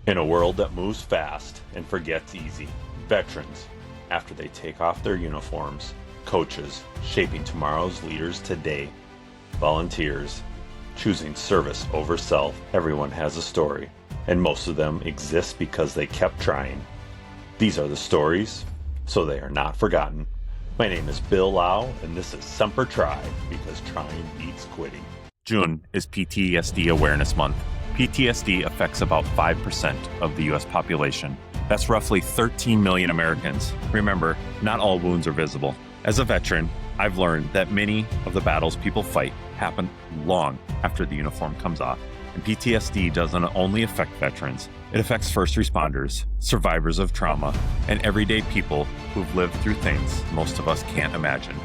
In a world that moves fast and forgets easy, veterans, after they take off their uniforms, coaches, shaping tomorrow's leaders today, volunteers, choosing service over self, everyone has a story, and most of them exist because they kept trying. These are the stories, so they are not forgotten. My name is Bill Lau, and this is Semper Try, because trying beats quitting. June is PTSD Awareness Month. PTSD affects about 5% of the U.S. population. That's roughly 13 million Americans. Remember, not all wounds are visible. As a veteran, I've learned that many of the battles people fight happen long after the uniform comes off. And PTSD doesn't only affect veterans, it affects first responders, survivors of trauma, and everyday people who've lived through things most of us can't imagine.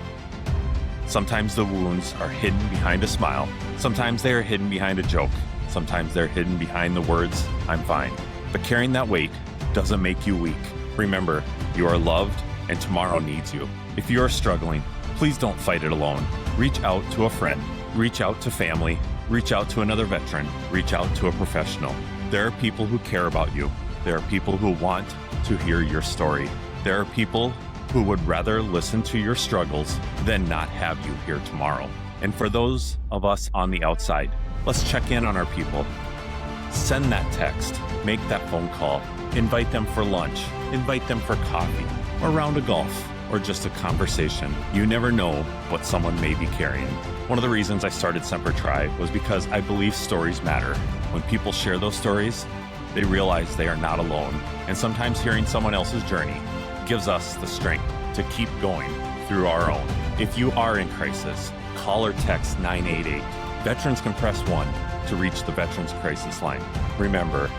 Sometimes the wounds are hidden behind a smile. Sometimes they are hidden behind a joke. Sometimes they're hidden behind the words, "I'm fine." But carrying that weight doesn't make you weak. Remember, you are loved and tomorrow needs you. If you are struggling, please don't fight it alone. Reach out to a friend. Reach out to family. Reach out to another veteran. Reach out to a professional. There are people who care about you. There are people who want to hear your story. There are people who would rather listen to your struggles than not have you here tomorrow. And for those of us on the outside, let's check in on our people. Send that text, make that phone call, invite them for lunch, invite them for coffee, or a round of golf, or just a conversation. You never know what someone may be carrying. One of the reasons I started Semper Try was because I believe stories matter. When people share those stories, they realize they are not alone. And sometimes hearing someone else's journey gives us the strength to keep going through our own. If you are in crisis, call or text 988. Veterans can press 1 to reach the Veterans Crisis Line. Remember,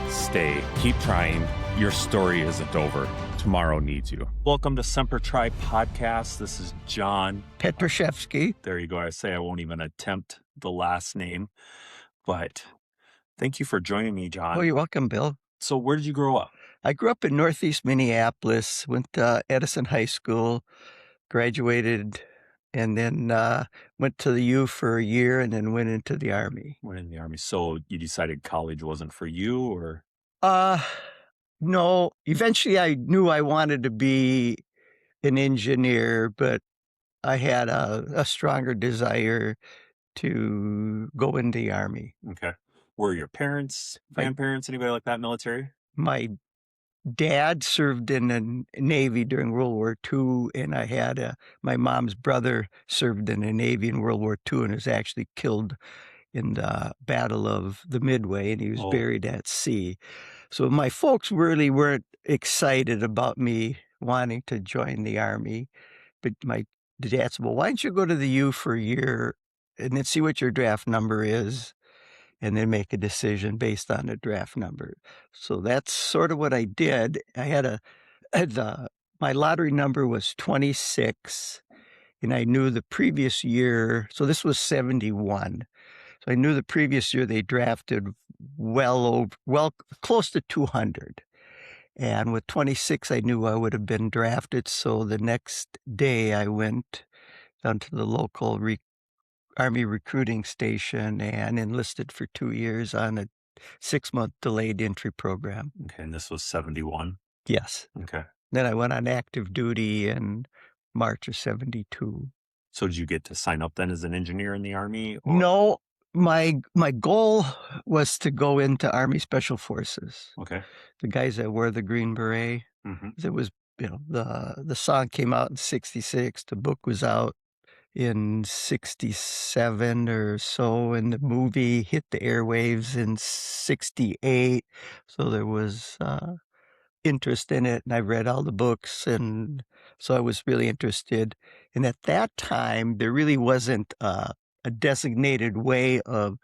stay, keep trying. Your story isn't over. Tomorrow needs you. Welcome to Semper Try Podcast. This is John Pietruszewski. There you go. I say I won't even attempt the last name, but thank you for joining me, John. Oh, you're welcome, Bill. So where did you grow up? I grew up in Northeast Minneapolis, went to Edison High School, graduated, and then went to the U for a year and then went into the Army. Went in the Army. So you decided college wasn't for you, or? No. Eventually I knew I wanted to be an engineer, but I had a stronger desire to go in the Army. Okay. Were your parents, grandparents, anybody like that military? My dad served in the Navy during World War II, and I had my mom's brother served in the Navy in World War II and was actually killed in the Battle of the Midway, and he was buried at sea. So my folks really weren't excited about me wanting to join the Army, but my dad said, well, why don't you go to the U for a year and then see what your draft number is, and then make a decision based on the draft number. So that's sort of what I did. I had my lottery number was 26, and I knew the previous year, so this was 71. So I knew the previous year they drafted well close to 200. And with 26, I knew I would have been drafted. So the next day I went down to the local Army recruiting station and enlisted for 2 years on a 6-month delayed entry program. Okay, and this was 71? Yes. Okay. Then I went on active duty in March of 72. So did you get to sign up then as an engineer in the Army? Or? No, my goal was to go into Army Special Forces. Okay. The guys that wear the Green Beret. Mm-hmm. It was, the song came out in 66. The book was out in 67 or so, and the movie hit the airwaves in 68. So there was interest in it, and I read all the books, and so I was really interested. And at that time, there really wasn't a designated way of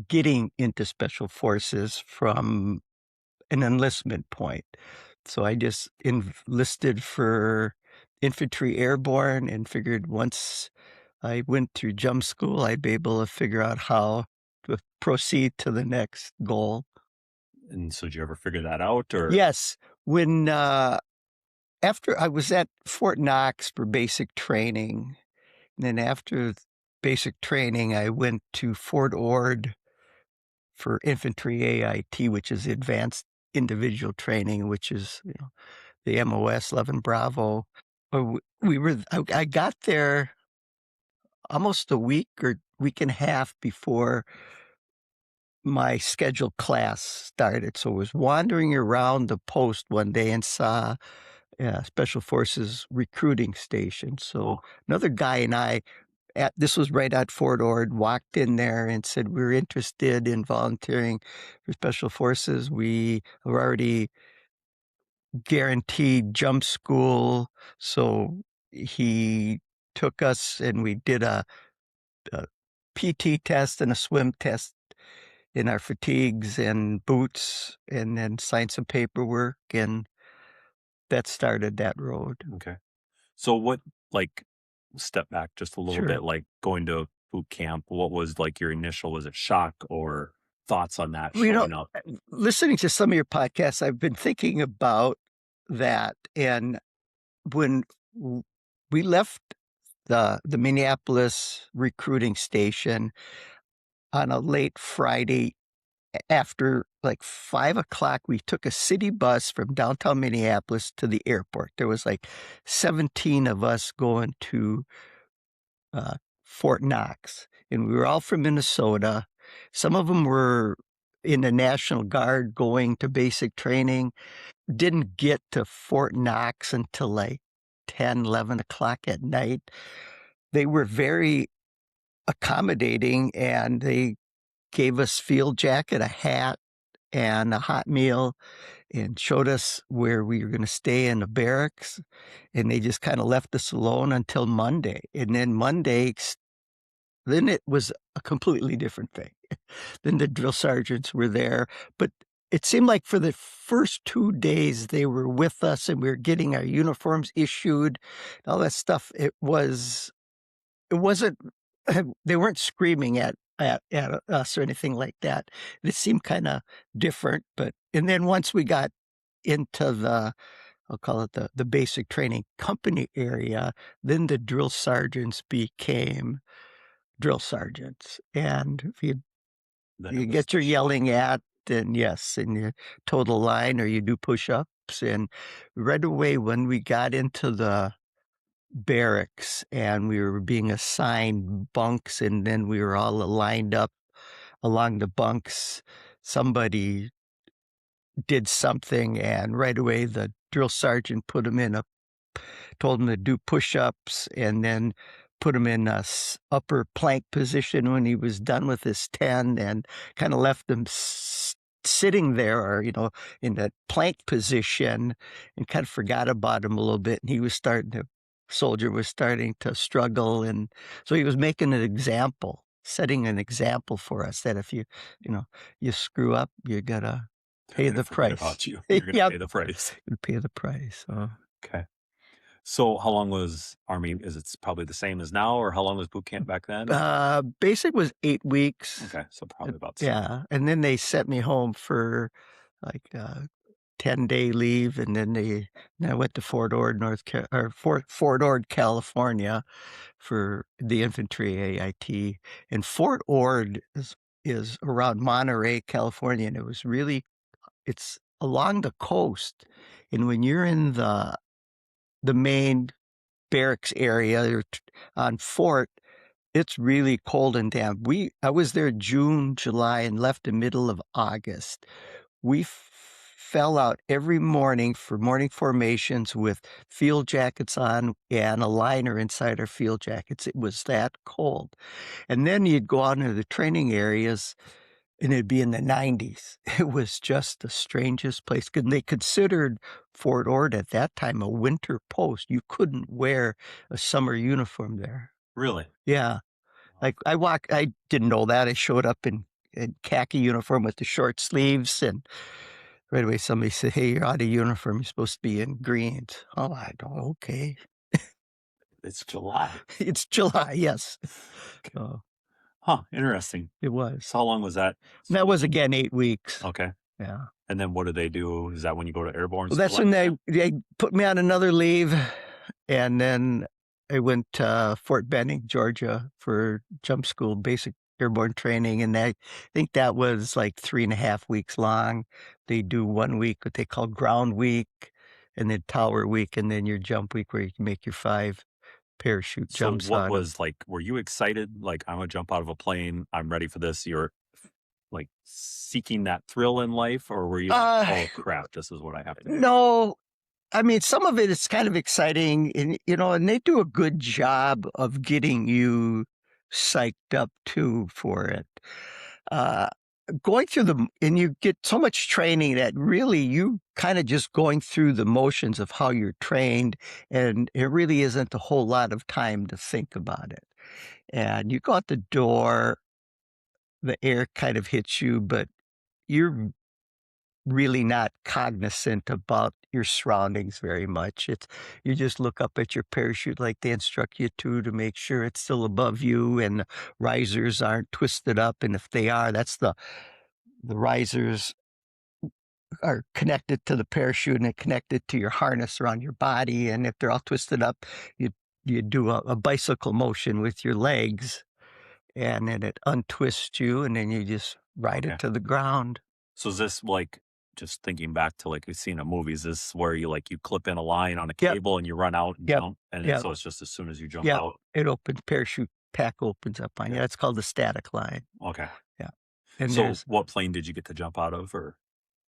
getting into Special Forces from an enlistment point. So I just enlisted for Infantry Airborne and figured once I went through jump school, I'd be able to figure out how to proceed to the next goal. And so did you ever figure that out? Or? Yes. When after I was at Fort Knox for basic training, and then after basic training, I went to Fort Ord for infantry AIT, which is advanced individual training, which is the MOS 11 Bravo. I got there almost a week or week and a half before my scheduled class started. So I was wandering around the post one day and saw Special Forces recruiting station. So another guy and I, this was right at Fort Ord, walked in there and said, we're interested in volunteering for Special Forces. We are already guaranteed jump school. So he took us and we did a PT test and a swim test in our fatigues and boots, and then signed some paperwork, and that started that road. Okay. So what, step back just a little bit, going to boot camp, what was your initial, was it shock or thoughts on that showing up? Listening to some of your podcasts, I've been thinking about that. And when we left the Minneapolis recruiting station on a late Friday after 5 o'clock, we took a city bus from downtown Minneapolis to the airport. There was 17 of us going to Fort Knox, and we were all from Minnesota. Some of them were in the National Guard going to basic training. Didn't get to Fort Knox until 10, 11 o'clock at night. They were very accommodating, and they gave us field jacket, a hat, and a hot meal, and showed us where we were going to stay in the barracks. And they just kind of left us alone until Monday. And then Monday, then it was a completely different thing. Then the drill sergeants were there. But it seemed like for the first 2 days they were with us and we were getting our uniforms issued, all that stuff. It wasn't, they weren't screaming at us or anything like that. It seemed kind of different. And then once we got into I'll call it the basic training company area, then the drill sergeants became drill sergeants. And if you get your yelling at, then yes, and you toe the line or you do push-ups. And right away when we got into the barracks and we were being assigned bunks, and then we were all lined up along the bunks, somebody did something, and right away the drill sergeant put him told him to do push-ups, and then put him in a upper plank position when he was done with his 10, and kind of left him sitting there or, in that plank position, and kind of forgot about him a little bit. And soldier was starting to struggle. And so he was making setting an example for us that if you screw up, you gotta pay the price. About you. You're gonna pay the price. Pay the price. Okay. So how long was Army? Is it probably the same as now, or how long was boot camp back then? Basic was 8 weeks. Okay, so probably about yeah. And then they sent me home for 10-day leave, and then I went to Fort Ord, Fort Ord, California, for the infantry AIT. And Fort Ord is around Monterey, California, and it's along the coast. And when you're in the main barracks area on Fort, it's really cold and damp. I was there June, July, and left the middle of August. We fell out every morning for morning formations with field jackets on and a liner inside our field jackets. It was that cold. And then you'd go out into the training areas and it'd be in the 90s. It was just the strangest place. And they considered Fort Ord at that time a winter post. You couldn't wear a summer uniform there. Really? Yeah. I didn't know that. I showed up in khaki uniform with the short sleeves, and right away somebody said, "Hey, you're out of uniform. You're supposed to be in greens." Oh, I don't. Okay. It's July. It's July. Yes. Okay. Interesting. It was. So how long was that? That was again 8 weeks. Okay. Yeah. And then what do they do? Is that when you go to Airborne School? Well, that's when they put me on another leave, and then I went to Fort Benning, Georgia, for jump school, basic airborne training, and I think that was like 3.5 weeks long. They do 1 week, what they call ground week, and then tower week, and then your jump week where you can make your 5 parachute So jumps what out of. was like, were you excited? Like, I'm gonna jump out of a plane. I'm ready for this. You're like seeking that thrill in life, or were you like, oh crap, this is what I have to do? No, I mean, some of it is kind of exciting, and and they do a good job of getting you psyched up too for it. Uh, Going through and you get so much training that really you kind of just going through the motions of how you're trained, and it really isn't a whole lot of time to think about it. And you go out the door, the air kind of hits you, but you're really not cognizant about your surroundings very much. You just look up at your parachute like they instruct you to make sure it's still above you and the risers aren't twisted up. And if they are, that's the risers are connected to the parachute and connected to your harness around your body. And if they're all twisted up, you do a bicycle motion with your legs, and then it untwists you, and then you just ride it to the ground. So is this like, just thinking back to like we've seen in movies, is this where you clip in a line on a cable and you run out and jump, and so it's just as soon as you jump out? It opens, parachute pack opens up on you. That's called the static line. Okay. Yeah. And so what plane did you get to jump out of? Or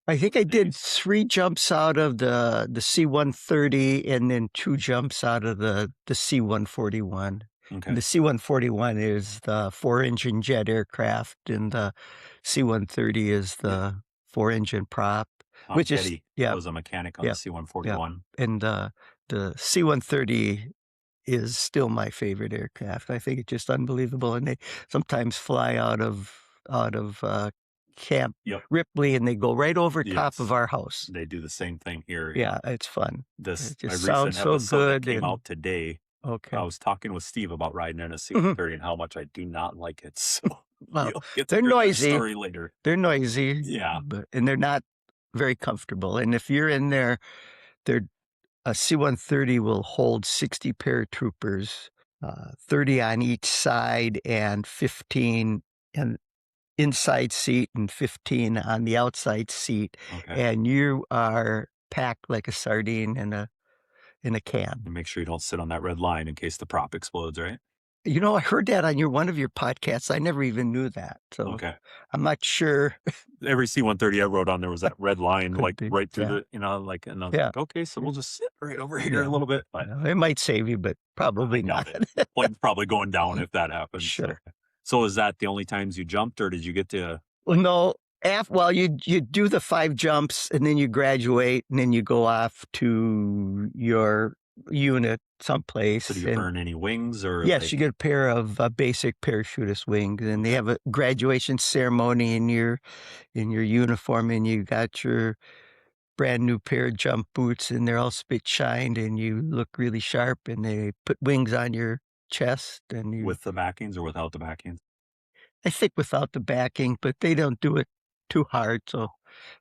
I think I did 3 jumps out of the C-130 and then 2 jumps out of the C-141. Okay. The C-141 is the 4-engine jet aircraft, and the C-130 is the 4-engine prop. Which is was a mechanic on the C-141. And the C-130 is still my favorite aircraft. I think it's just unbelievable, and they sometimes fly out of Camp Ripley, and they go right over top of our house. They do the same thing here. Yeah, it's fun. It just sounds so good. That came out today. Okay. I was talking with Steve about riding in a C-130 and how much I do not like it. So well, they're noisy. Story later. They're noisy. Yeah, and they're not very comfortable. And if you're in there, a C-130 will hold 60 paratroopers, 30 on each side, and 15 in inside seat and 15 on the outside seat. Okay. And you are packed like a sardine in a can. And make sure you don't sit on that red line in case the prop explodes, right? I heard that on one of your podcasts. I never even knew that. So I'm not sure. Every C-130 I rode on, there was that red line, right through the, and I was like, okay, so we'll just sit right over here a little bit. But it might save you, but probably not. Plane's probably going down if that happens. Sure. So is that the only times you jumped, or did you get to? Well, no. You do the 5 jumps, and then you graduate, and then you go off to your unit someplace. So do you earn any wings? Or yes, you get a pair of basic parachutist wings, and they have a graduation ceremony in your uniform, and you got your brand new pair of jump boots, and they're all spit shined, and you look really sharp, and they put wings on your chest. And with the backings or without the backings? I think without the backing, but they don't do it too hard, so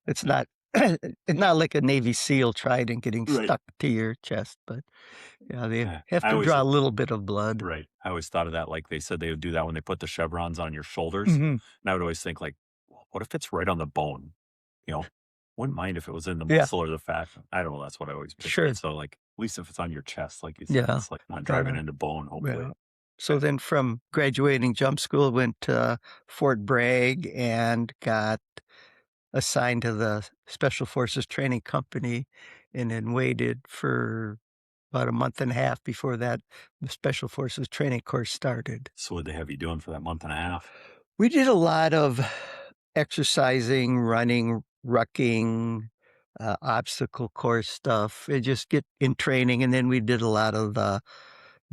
it's not it's not like a Navy SEAL trident getting stuck to your chest. But they have to draw a little bit of blood. Right. I always thought of that, like they said they would do that when they put the chevrons on your shoulders. Mm-hmm. And I would always think, like, what if it's right on the bone? Wouldn't mind if it was in the muscle or the fat. I don't know. That's what I always picture. Sure. So, like, at least if it's on your chest, like you said, it's like not driving into bone, hopefully. Yeah. So then from graduating jump school, went to Fort Bragg and got assigned to the Special Forces Training Company, and then waited for about a month and a half before the Special Forces Training course started. So what did they have you doing for that month and a half? We did a lot of exercising, running, rucking, obstacle course stuff, and just get in training. And then we did a lot of the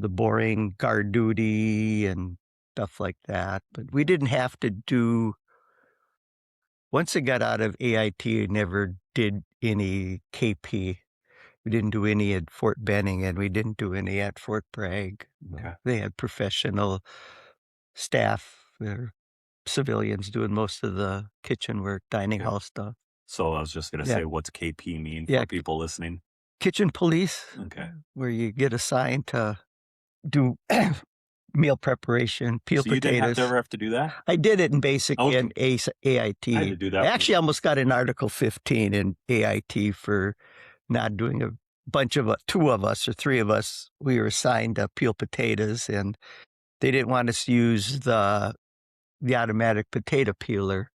boring guard duty and stuff like that. But we didn't have to do, once I got out of AIT, I never did any KP. We didn't do any at Fort Benning, and we didn't do any at Fort Bragg. Okay. They had professional staff, they're civilians doing most of the kitchen work, dining hall stuff. So I was just going to say, what's KP mean for people listening? Kitchen police. Okay. Where you get assigned to do meal preparation, peel So you didn't potatoes. ever have to do that? I did it in basic Okay. and AIT. I had to do that. I actually almost got an Article 15 in AIT for not doing a bunch of two of us or three of us. We were assigned to peel potatoes, and they didn't want us to use the automatic potato peeler.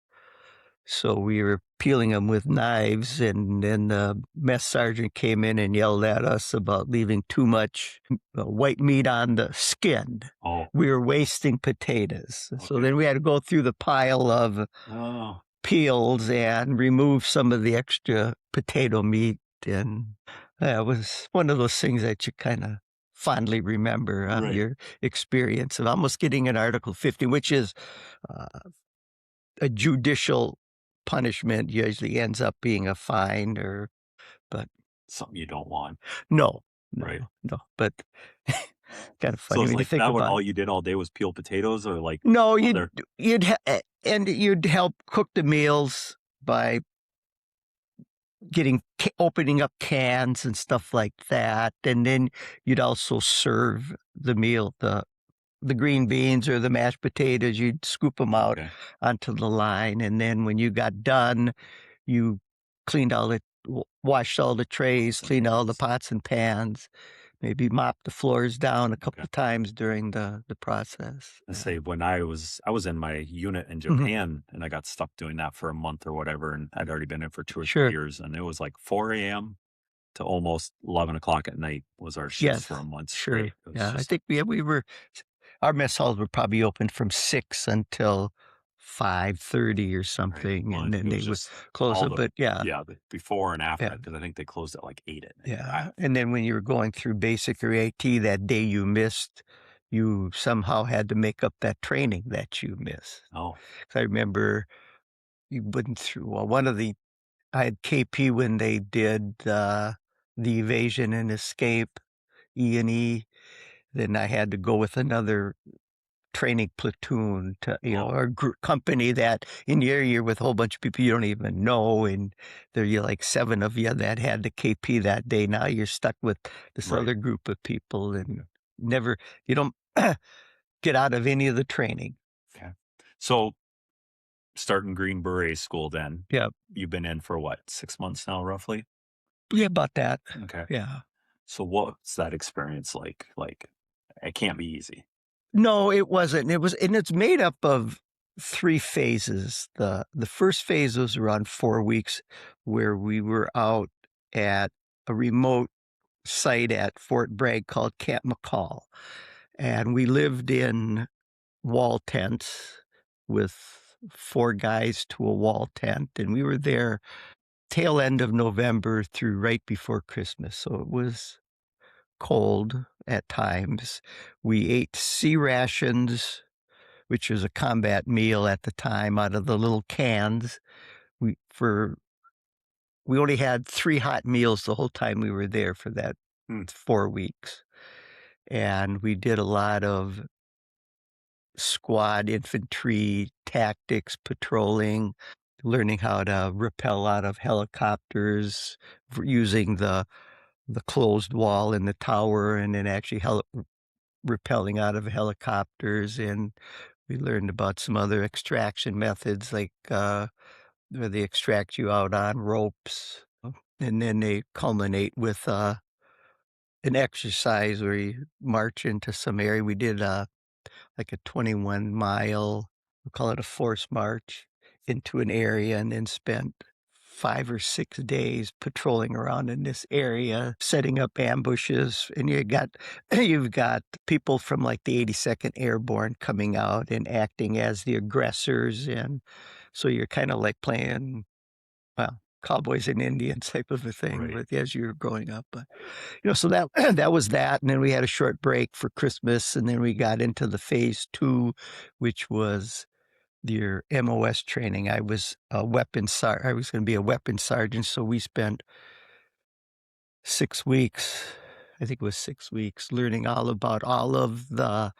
So we were peeling them with knives, and then the mess sergeant came in and yelled at us about leaving too much white meat on the skin. Oh. We were wasting potatoes. Okay. So then we had to go through the pile of peels and remove some of the extra potato meat. And it was one of those things that you kind of fondly remember your experience of almost getting an Article 50, which is a judicial punishment. Usually ends up being a fine, but something you don't want. No, but kind of funny when you think that about all you did all day was peel potatoes, or like no, you'd help cook the meals by opening up cans and stuff like that, and then you'd also serve the meal, the green beans or the mashed potatoes. You'd scoop them out onto the line, and then when you got done, you washed all the trays, cleaned all the pots and pans, maybe mopped the floors down a couple of times during the process. I say when I was in my unit in Japan, and I got stuck doing that for a month or whatever, and I'd already been in for 2 or 3 years, and it was like 4 a.m. to almost 11 o'clock at night was our shift for a month straight. I think we were. Our mess halls were probably open from 6 until 5:30 or something, and then they would close it. But before and after, because I think they closed at like 8 at night. Yeah, and then when you were going through basic or AT, that day you missed, you somehow had to make up that training that you missed. Oh, I remember you went through I had KP when they did the evasion and escape, E&E. Then I had to go with another training platoon to, or company that in your year with a whole bunch of people you don't even know. And you're like 7 of you that had the KP that day. Now you're stuck with this other group of people, and you don't get out of any of the training. Okay. So starting Green Beret school then. Yeah. You've been in for what, 6 months now, roughly? Yeah, about that. Okay. Yeah. So what's that experience like? Like, it can't be easy. No, it wasn't. And it's made up of 3 phases. The first phase was around 4 weeks, where we were out at a remote site at Fort Bragg called Camp McCall. And we lived in wall tents with 4 guys to a wall tent. And we were there tail end of November through right before Christmas. So it was cold at times. We ate sea rations, which was a combat meal at the time, out of the little cans. We only had 3 hot meals the whole time we were there for that 4 weeks. And we did a lot of squad infantry tactics, patrolling, learning how to rappel out of helicopters, using the closed wall in the tower, and then actually rappelling out of helicopters. And we learned about some other extraction methods, like where they extract you out on ropes, and then they culminate with an exercise where you march into some area. We did like a 21-mile, we'll call it a force march, into an area, and then spent 5 or 6 days patrolling around in this area, setting up ambushes. And you've got people from like the 82nd Airborne coming out and acting as the aggressors. And so you're kind of like playing, cowboys and Indians type of a thing as you're growing up. But, so that was that. And then we had a short break for Christmas. And then we got into the phase 2, which was your MOS training. I was I was going to be a weapons sergeant. So we spent 6 weeks, I think it was 6 weeks, learning all about all of the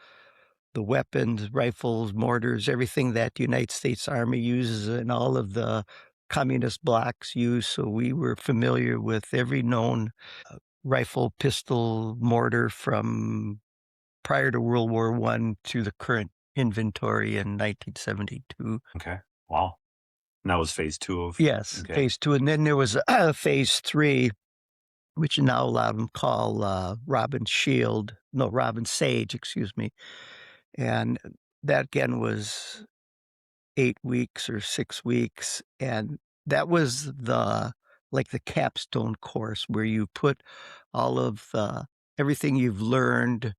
weapons, rifles, mortars, everything that the United States Army uses and all of the communist blocs use. So we were familiar with every known rifle, pistol, mortar, from prior to World War I to the current inventory in 1972. Okay. Wow. And that was phase 2 of... Yes, Okay. phase 2. And then there was phase 3, which now a lot of them call Robin Sage, excuse me. And that again was 8 weeks or 6 weeks. And that was the capstone course where you put all of everything you've learned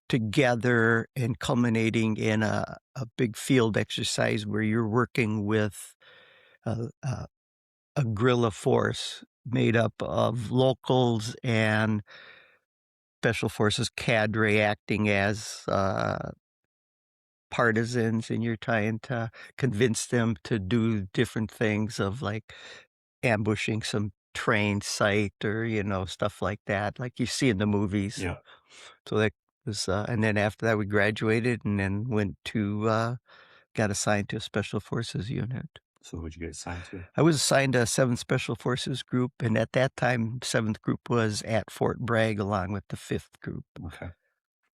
together and culminating in a big field exercise where you're working with a guerrilla force made up of locals and special forces cadre acting as partisans, and you're trying to convince them to do different things of like ambushing some train site or, stuff like that, like you see in the movies. Yeah. So that was, and then after that we graduated and then got assigned to a special forces unit. So who'd you get assigned to? I was assigned to a 7th Special Forces Group, and at that time, 7th Group was at Fort Bragg along with the 5th Group. Okay.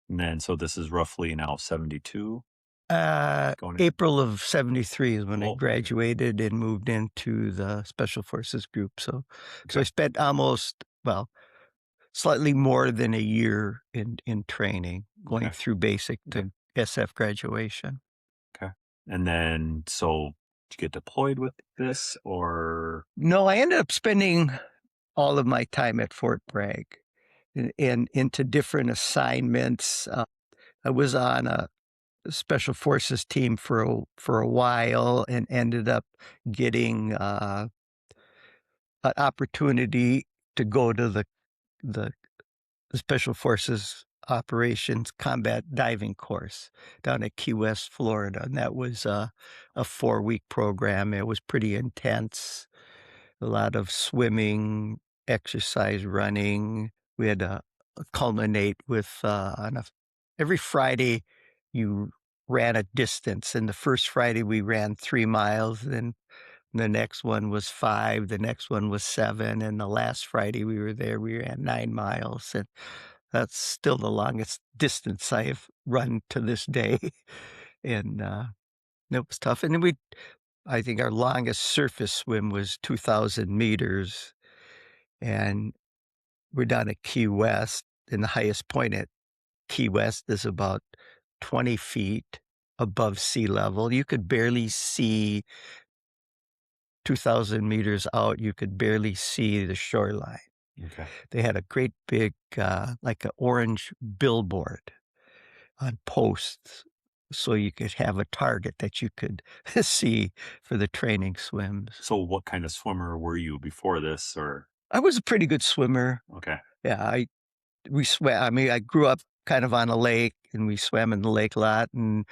And then, so this is roughly now 72? April of 73 is when I graduated and moved into the Special Forces Group. So I spent slightly more than a year in training, going through basic to SF graduation. Okay. And then, so did you get deployed with this or? No, I ended up spending all of my time at Fort Bragg and into different assignments. I was on a special forces team for a while and ended up getting an opportunity to go to the Special Forces Operations Combat Diving Course down at Key West, Florida. And that was a 4-week program. It was pretty intense. A lot of swimming, exercise, running. We had to culminate with every Friday you ran a distance. And the first Friday we ran 3 miles, then the next one was 5, the next one was 7, and the last Friday we were there, we ran 9 miles. And that's still the longest distance I have run to this day. And it was tough. And then I think our longest surface swim was 2,000 meters. And we're down at Key West, and the highest point at Key West is about 20 feet above sea level. You could barely see 2,000 meters out. You could barely see the shoreline. Okay. They had a great big, like an orange billboard on posts, so you could have a target that you could see for the training swims. So what kind of swimmer were you before this, or? I was a pretty good swimmer. Okay. Yeah, we swam. I mean, I grew up kind of on a lake, and we swam in the lake a lot. And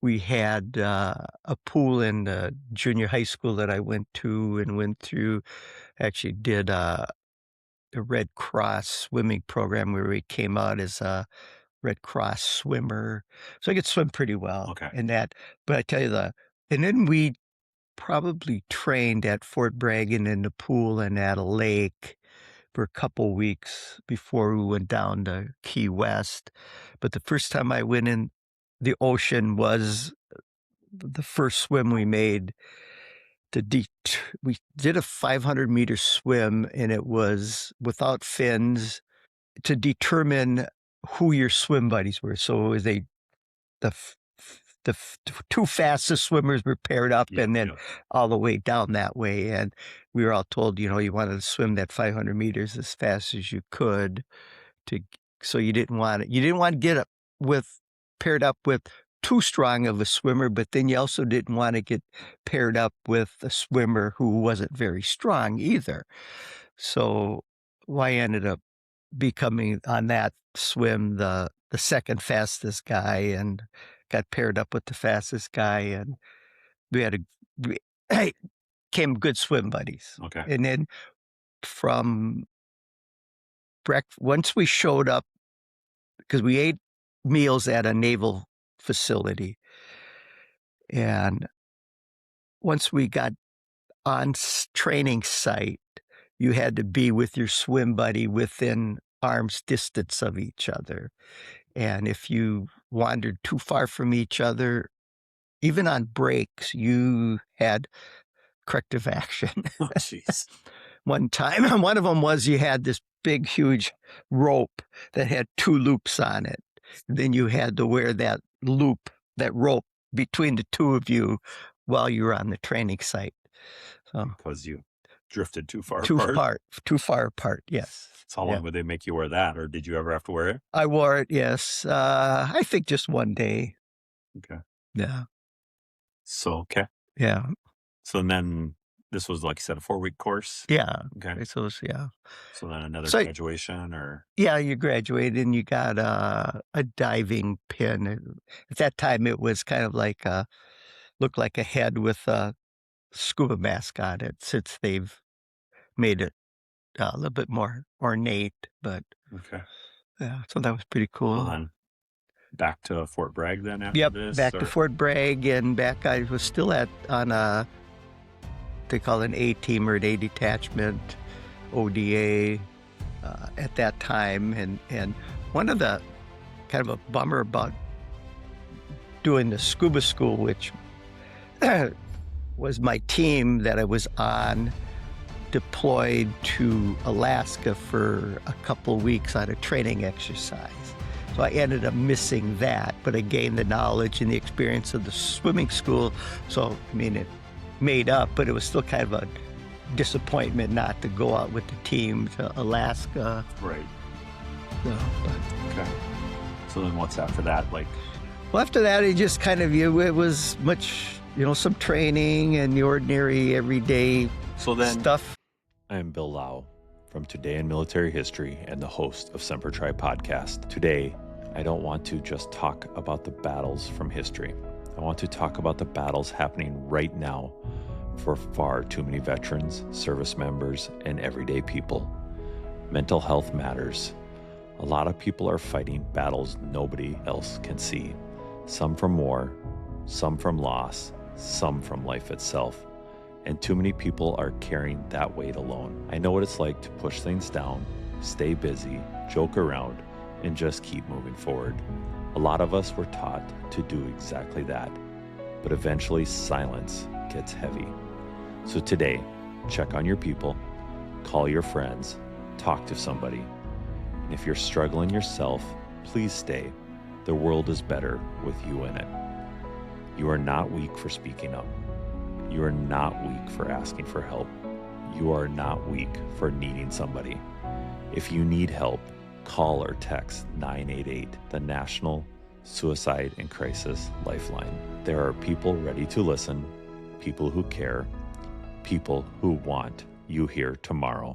we had a pool in the junior high school that I went to and went through. Actually, did a Red Cross swimming program where we came out as a Red Cross swimmer. So I could swim pretty well. Okay. In that, but I tell you and then we probably trained at Fort Bragg and in the pool and at a lake for a couple weeks before we went down to Key West. But the first time I went in the ocean was the first swim we made. We did a 500-meter swim, and it was without fins to determine who your swim buddies were. So the 2 fastest swimmers were paired up, and then all the way down that way. And we were all told, you wanted to swim that 500 meters as fast as you could. So you didn't want to get paired up with too strong of a swimmer, but then you also didn't want to get paired up with a swimmer who wasn't very strong either. So I ended up becoming on that swim the second fastest guy, and got paired up with the fastest guy, and we became good swim buddies. Okay. And then from once we showed up, because we ate meals at a naval facility, and once we got on training site, you had to be with your swim buddy within arm's distance of each other. And if you wandered too far from each other, even on breaks, you had corrective action. Oh, jeez. One time, one of them was you had this big, huge rope that had 2 loops on it. Then you had to wear that rope between the 2 of you while you were on the training site. So Because you drifted too far too apart. far apart, yes. So how long would they make you wear that, or did you ever have to wear it? I wore it, yes. I think just one day. Okay. Yeah. So, okay. Yeah. So then this was, like you said, a 4-week course? Yeah. Okay. So, yeah. So then another So- graduation, or? Yeah, you graduated and you got a diving pin. At that time, it was kind of like looked like a head with a scuba mask on it. Since they've made it a little bit more ornate, but Okay. yeah, so that was pretty cool. Well, then back to Fort Bragg then after Yep, this? back or? to Fort Bragg, and back I was still on a, they call it an A team or an A detachment, ODA at that time, and one of the kind of a bummer about doing the scuba school, which was my team that I was on, deployed to Alaska for a couple weeks on a training exercise. So I ended up missing that, but I gained the knowledge and the experience of the swimming school. So, I mean, it made up, but it was still kind of a disappointment not to go out with the team to Alaska. Right. So, Okay. So then what's after that? Like, well, after that, it just kind of, it was much, some training and the ordinary everyday so then stuff. I am Bill Lau from Today in Military History and the host of Semper podcast. Today, I don't want to just talk about the battles from history. I want to talk about the battles happening right now for far too many veterans, service members, and everyday people. Mental health matters. A lot of people are fighting battles nobody else can see. Some from war, some from loss, some from life itself. And too many people are carrying that weight alone. I know what it's like to push things down, stay busy, joke around, and just keep moving forward. A lot of us were taught to do exactly that, but eventually silence gets heavy. So today, check on your people, call your friends, talk to somebody. And if you're struggling yourself, please stay. The world is better with you in it. You are not weak for speaking up. You are not weak for asking for help. You are not weak for needing somebody. If you need help, call or text 988, the National Suicide and Crisis Lifeline. There are people ready to listen, people who care, people who want you here tomorrow.